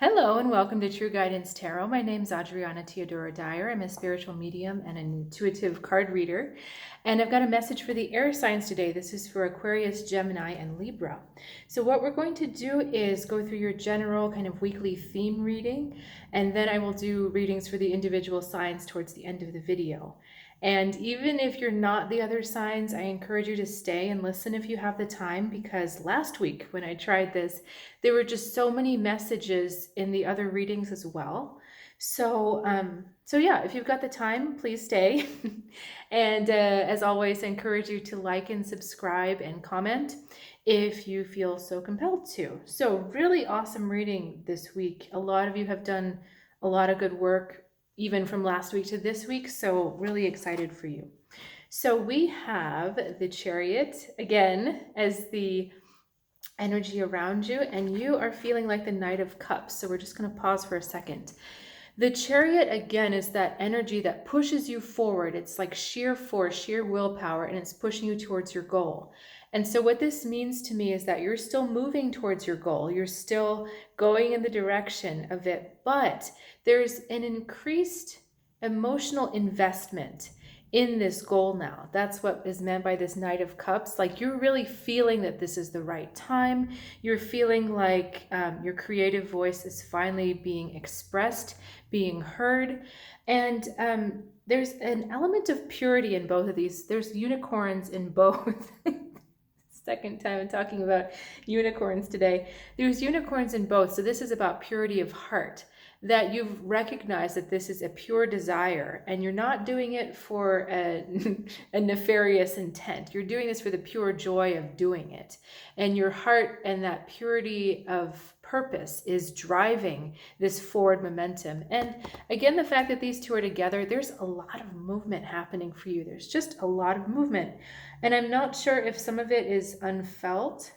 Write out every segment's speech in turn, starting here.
Hello and welcome to True Guidance Tarot. My name is Adriana Teodoro-Dier. I'm a spiritual medium and an intuitive card reader. And I've got a message for the air signs today. This is for Aquarius, Gemini, and Libra. So what we're going to do is go through your general kind of weekly theme reading, and then I will do readings for the individual signs towards the end of the video. And even if you're not the other signs, I encourage you to stay and listen if you have the time, because last week when I tried this, there were just so many messages in the other readings as well. So yeah, if you've got the time, please stay. And as always, I encourage you to like and subscribe and comment if you feel so compelled to. So really awesome reading this week. A lot of you have done a lot of good work even from last week to this week, so really excited for you. So we have the Chariot again as the energy around you, and you are feeling like the Knight of Cups. So we're just going to pause for a second. The Chariot again is that energy that pushes you forward. It's like sheer force, sheer willpower, and it's pushing you towards your goal. And so what this means to me is that you're still moving towards your goal. You're still going in the direction of it, but there's an increased emotional investment in this goal now. That's what is meant by this Knight of Cups. Like you're really feeling that this is the right time. You're feeling like your creative voice is finally being expressed, being heard. And there's an element of purity in both of these. There's unicorns in both. Second time I'm talking about unicorns today. There's unicorns in both. So this is about purity of heart, that you've recognized that this is a pure desire and you're not doing it for a nefarious intent. You're doing this for the pure joy of doing it. And your heart and that purity of purpose is driving this forward momentum. And again, the fact that these two are together, there's a lot of movement happening for you. There's just a lot of movement. And I'm not sure if some of it is unfelt.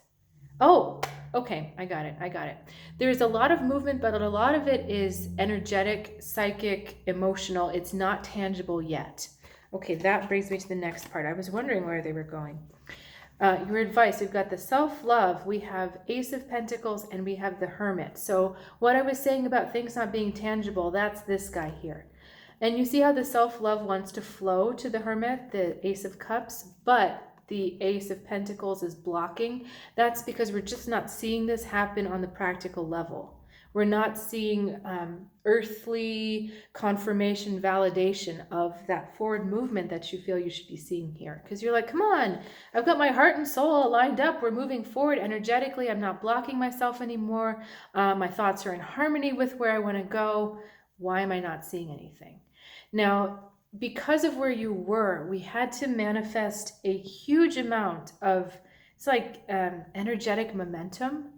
Oh, okay, I got it. There's a lot of movement, but a lot of it is energetic, psychic, emotional. It's not tangible yet. Okay, that brings me to the next part. I was wondering where they were going. Your advice, we've got the self-love, we have Ace of Pentacles, and we have the Hermit. So what I was saying about things not being tangible, that's this guy here. And you see how the self-love wants to flow to the Hermit, the Ace of Cups, but the Ace of Pentacles is blocking. That's because we're just not seeing this happen on the practical level. We're not seeing earthly confirmation, validation of that forward movement that you feel you should be seeing here. Because you're like, come on, I've got my heart and soul lined up. We're moving forward energetically. I'm not blocking myself anymore. My thoughts are in harmony with where I want to go. Why am I not seeing anything? Now, because of where you were, we had to manifest a huge amount of, it's like energetic momentum.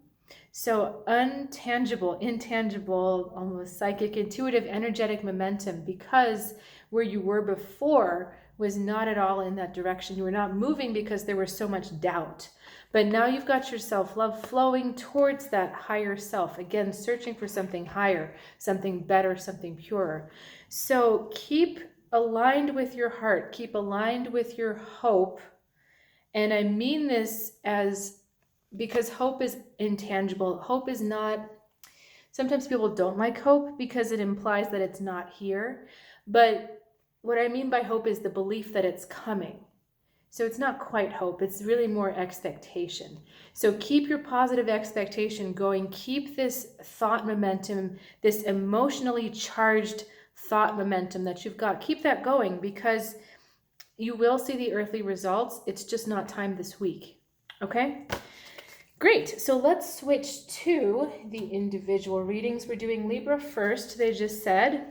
So untangible, intangible, almost psychic, intuitive, energetic momentum, because where you were before was not at all in that direction. You were not moving because there was so much doubt. But now you've got your self-love flowing towards that higher self. Again, searching for something higher, something better, something purer. So keep aligned with your heart. Keep aligned with your hope. And I mean this as because hope is intangible. Hope is not, sometimes people don't like hope because it implies that it's not here. But what I mean by hope is the belief that it's coming. So it's not quite hope, it's really more expectation. So keep your positive expectation going. Keep this thought momentum, this emotionally charged thought momentum that you've got. Keep that going because you will see the earthly results. It's just not time this week. Okay? Great. So let's switch to the individual readings. We're doing Libra first, they just said.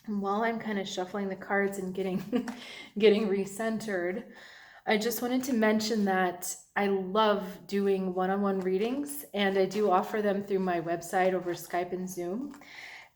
And while I'm kind of shuffling the cards and getting recentered, I just wanted to mention that I love doing one-on-one readings, and I do offer them through my website over Skype and Zoom.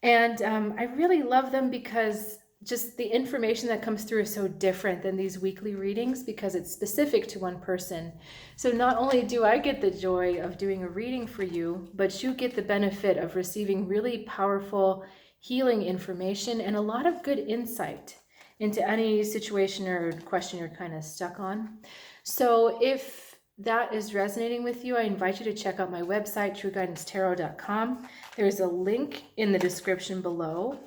And I really love them because just the information that comes through is so different than these weekly readings because it's specific to one person. So not only do I get the joy of doing a reading for you, but you get the benefit of receiving really powerful healing information and a lot of good insight into any situation or question you're kind of stuck on. So if that is resonating with you, I invite you to check out my website, trueguidancetarot.com. There's a link in the description below.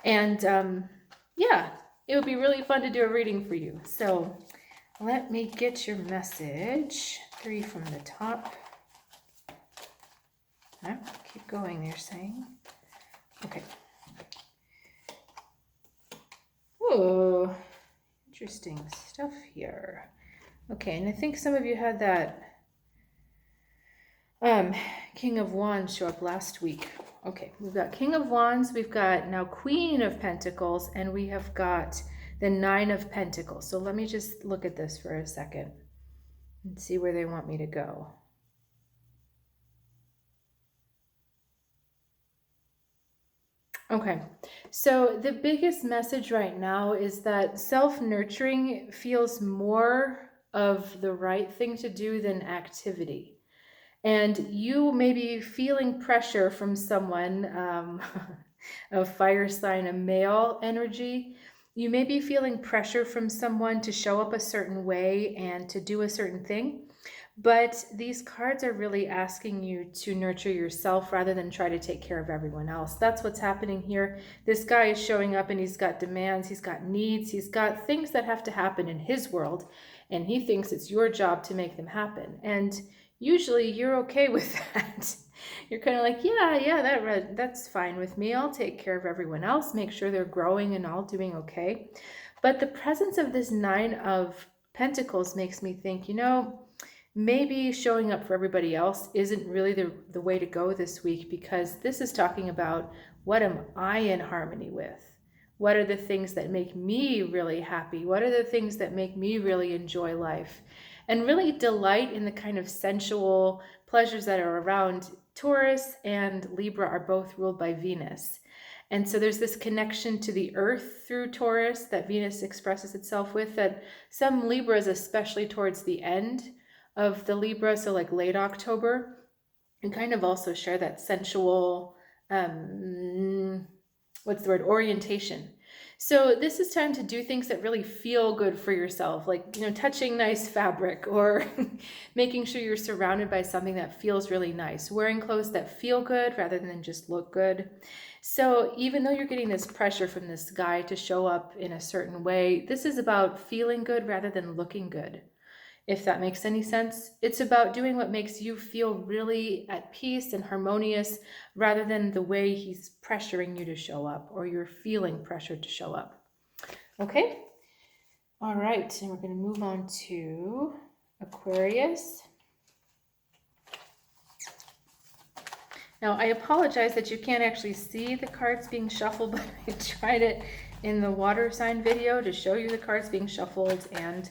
And yeah, it would be really fun to do a reading for you. So let me get your message. 3 from the top. Keep going, they're saying. Okay. Whoa, interesting stuff here. Okay, and I think some of you had that King of Wands show up last week. Okay, we've got King of Wands, we've got now Queen of Pentacles, and we have got the 9 of Pentacles. So let me just look at this for a second and see where they want me to go. Okay, so the biggest message right now is that self-nurturing feels more of the right thing to do than activity. And you may be feeling pressure from someone, a fire sign, a male energy. You may be feeling pressure from someone to show up a certain way and to do a certain thing. But these cards are really asking you to nurture yourself rather than try to take care of everyone else. That's what's happening here. This guy is showing up and he's got demands, he's got needs, he's got things that have to happen in his world. And he thinks it's your job to make them happen. And usually you're okay with that. You're kind of like, yeah, that's fine with me. I'll take care of everyone else, make sure they're growing and all doing okay. But the presence of this 9 of Pentacles makes me think, maybe showing up for everybody else isn't really the way to go this week, because this is talking about, what am I in harmony with? What are the things that make me really happy? What are the things that make me really enjoy life? And really delight in the kind of sensual pleasures that are around. Taurus and Libra are both ruled by Venus. And so there's this connection to the earth through Taurus that Venus expresses itself with, that some Libras, especially towards the end of the Libra, so like late October, and kind of also share that sensual, orientation. So this is time to do things that really feel good for yourself, like, touching nice fabric, or making sure you're surrounded by something that feels really nice, wearing clothes that feel good rather than just look good. So even though you're getting this pressure from this guy to show up in a certain way, this is about feeling good rather than looking good. If that makes any sense. It's about doing what makes you feel really at peace and harmonious, rather than the way he's pressuring you to show up, or you're feeling pressured to show up. Okay? All right, and we're going to move on to Aquarius. Now, I apologize that you can't actually see the cards being shuffled, but I tried it in the water sign video to show you the cards being shuffled, and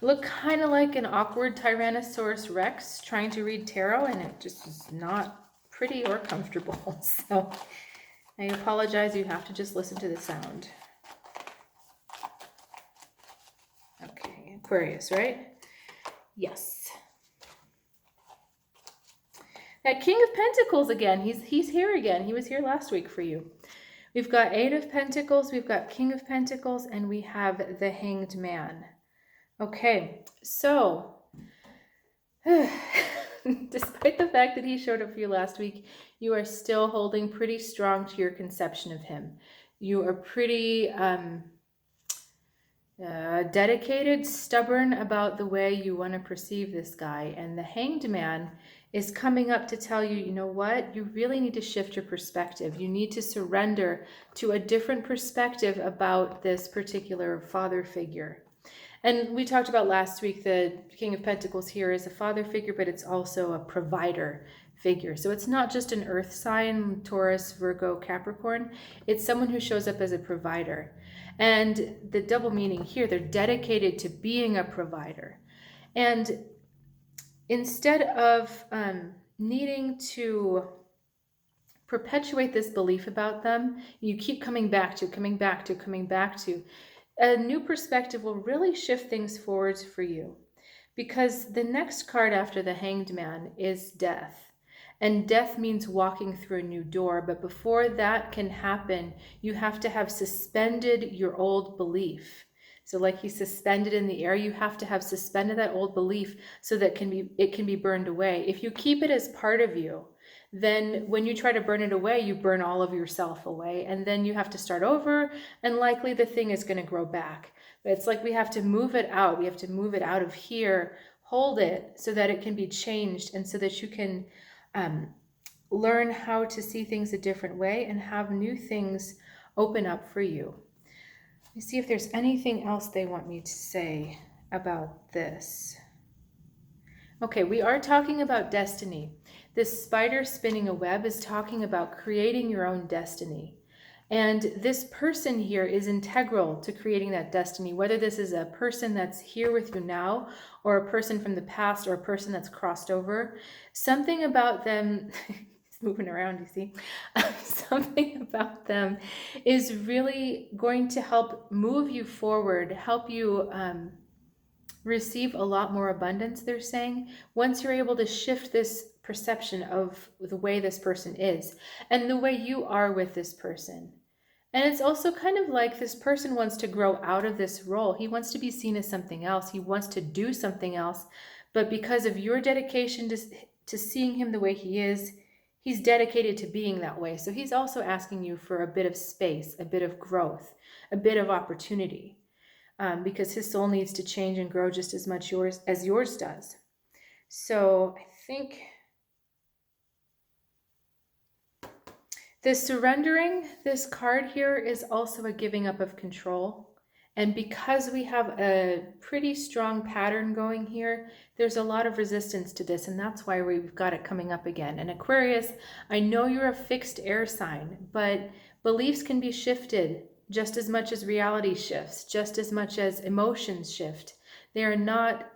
look kind of like an awkward Tyrannosaurus Rex trying to read tarot, and it just is not pretty or comfortable. So I apologize. You have to just listen to the sound. Okay, Aquarius, right? Yes. That King of Pentacles again. He's here again. He was here last week for you. We've got 8 of Pentacles, we've got King of Pentacles, and we have the Hanged Man. Okay, so despite the fact that he showed up for you last week, you are still holding pretty strong to your conception of him. You are pretty dedicated, stubborn about the way you want to perceive this guy. And the Hanged Man is coming up to tell you, you know what? You really need to shift your perspective. You need to surrender to a different perspective about this particular father figure. And we talked about last week, the King of Pentacles here is a father figure, but it's also a provider figure. So it's not just an earth sign, Taurus, Virgo, Capricorn. It's someone who shows up as a provider. And the double meaning here, they're dedicated to being a provider. And instead of needing to perpetuate this belief about them, you keep coming back to. A new perspective will really shift things forwards for you, because the next card after the Hanged Man is death. And death means walking through a new door. But before that can happen, you have to have suspended your old belief. So like he's suspended in the air, you have to have suspended that old belief so that it can be burned away. If you keep it as part of you, then when you try to burn it away, you burn all of yourself away, and then you have to start over, and likely the thing is going to grow back. But it's like we have to move it out. We have to move it out of here, hold it so that it can be changed, and so that you can learn how to see things a different way and have new things open up for you. Let me see if there's anything else they want me to say about this. Okay, we are talking about destiny. This spider spinning a web is talking about creating your own destiny. And this person here is integral to creating that destiny, whether this is a person that's here with you now, or a person from the past, or a person that's crossed over. Something about them, it's moving around, you see, something about them is really going to help move you forward, help you receive a lot more abundance, they're saying, once you're able to shift this perception of the way this person is and the way you are with this person. And it's also kind of like this person wants to grow out of this role. He wants to be seen as something else. He wants to do something else. But because of your dedication to seeing him the way he is, he's dedicated to being that way. So he's also asking you for a bit of space, a bit of growth, a bit of opportunity, because his soul needs to change and grow just as much as yours does. So I think this surrendering, this card here is also a giving up of control. And because we have a pretty strong pattern going here, there's a lot of resistance to this, and that's why we've got it coming up again. And Aquarius, I know you're a fixed air sign, but beliefs can be shifted just as much as reality shifts, just as much as emotions shift. They are not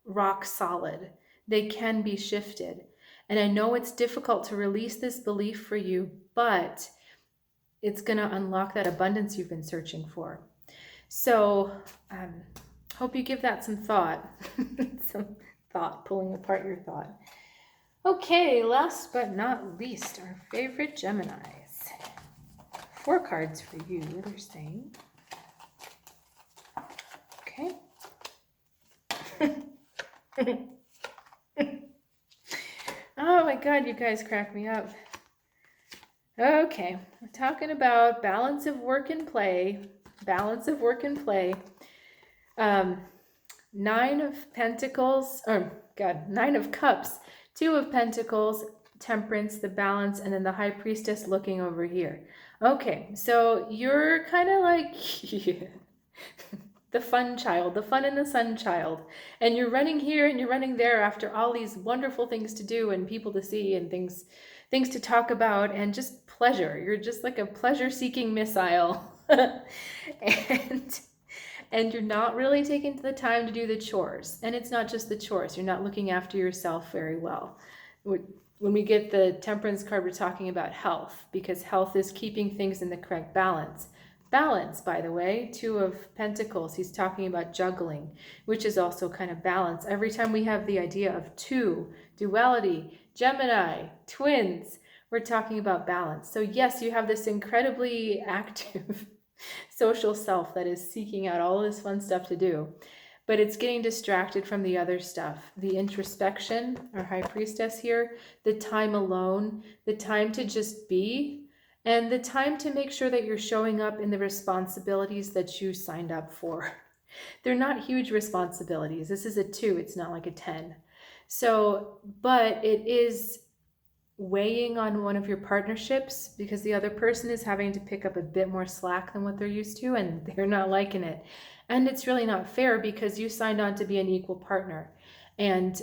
rock solid. They can be shifted. And I know it's difficult to release this belief for you, but it's going to unlock that abundance you've been searching for. So hope you give that some thought, pulling apart your thought. Okay, last but not least, our favorite Geminis. 4 cards for you, they're saying. Okay. Oh my God, you guys crack me up. Okay, we're talking about balance of work and play. Balance of work and play. 9 of Pentacles, Nine of Cups, 2 of Pentacles, Temperance, the balance, and then the High Priestess looking over here. Okay, so you're kind of like the fun child, the fun and the sun child. And you're running here and you're running there after all these wonderful things to do and people to see and things to talk about and just pleasure. You're just like a pleasure-seeking missile. And you're not really taking the time to do the chores. And it's not just the chores. You're not looking after yourself very well. When we get the Temperance card, we're talking about health, because health is keeping things in the correct balance. Balance, by the way, 2 of Pentacles, he's talking about juggling, which is also kind of balance. Every time we have the idea of 2, duality, Gemini, twins, we're talking about balance. So yes, you have this incredibly active social self that is seeking out all this fun stuff to do, but it's getting distracted from the other stuff. The introspection, our High Priestess here, the time alone, the time to just be, and the time to make sure that you're showing up in the responsibilities that you signed up for. They're not huge responsibilities. This is a 2, it's not like a 10. So, but it is weighing on one of your partnerships because the other person is having to pick up a bit more slack than what they're used to, and they're not liking it. And it's really not fair because you signed on to be an equal partner, and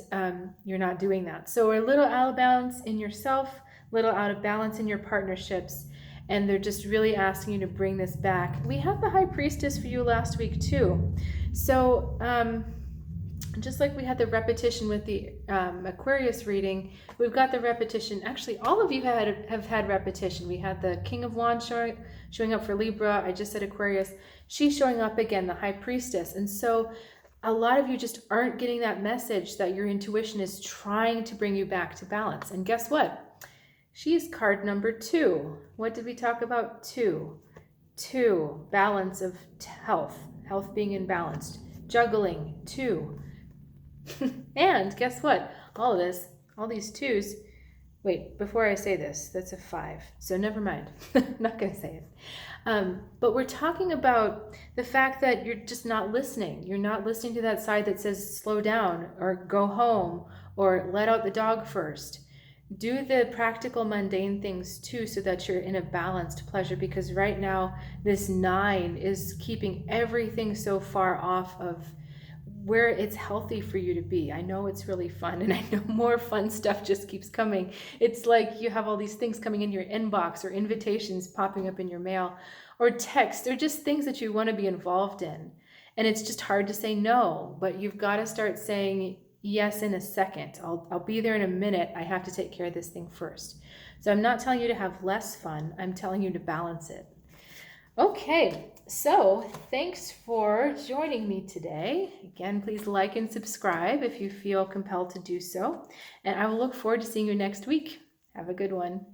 you're not doing that. So a little out of balance in yourself, a little out of balance in your partnerships, and they're just really asking you to bring this back. We had the High Priestess for you last week too. So just like we had the repetition with the Aquarius reading, we've got the repetition. Actually, all of you have had repetition. We had the King of Wands showing up for Libra. I just said Aquarius. She's showing up again, the High Priestess. And so a lot of you just aren't getting that message that your intuition is trying to bring you back to balance. And guess what? She's card number 2. What did we talk about? 2. Balance of health. health being imbalanced. Juggling, 2. And guess what? All these 2s, wait, before I say this, that's a 5. So never mind. I'm not going to say it. But we're talking about the fact that you're just not listening. You're not listening to that side that says slow down or go home or let out the dog first. Do the practical, mundane things too, so that you're in a balanced pleasure, because right now this 9 is keeping everything so far off of where it's healthy for you to be. I know it's really fun, and I know more fun stuff just keeps coming. It's like you have all these things coming in your inbox, or invitations popping up in your mail, or text, or just things that you want to be involved in. And it's just hard to say no, but you've got to start saying yes in a second. I'll be there in a minute. I have to take care of this thing first. So I'm not telling you to have less fun. I'm telling you to balance it. Okay, so thanks for joining me today. Again, please like and subscribe if you feel compelled to do so. And I will look forward to seeing you next week. Have a good one.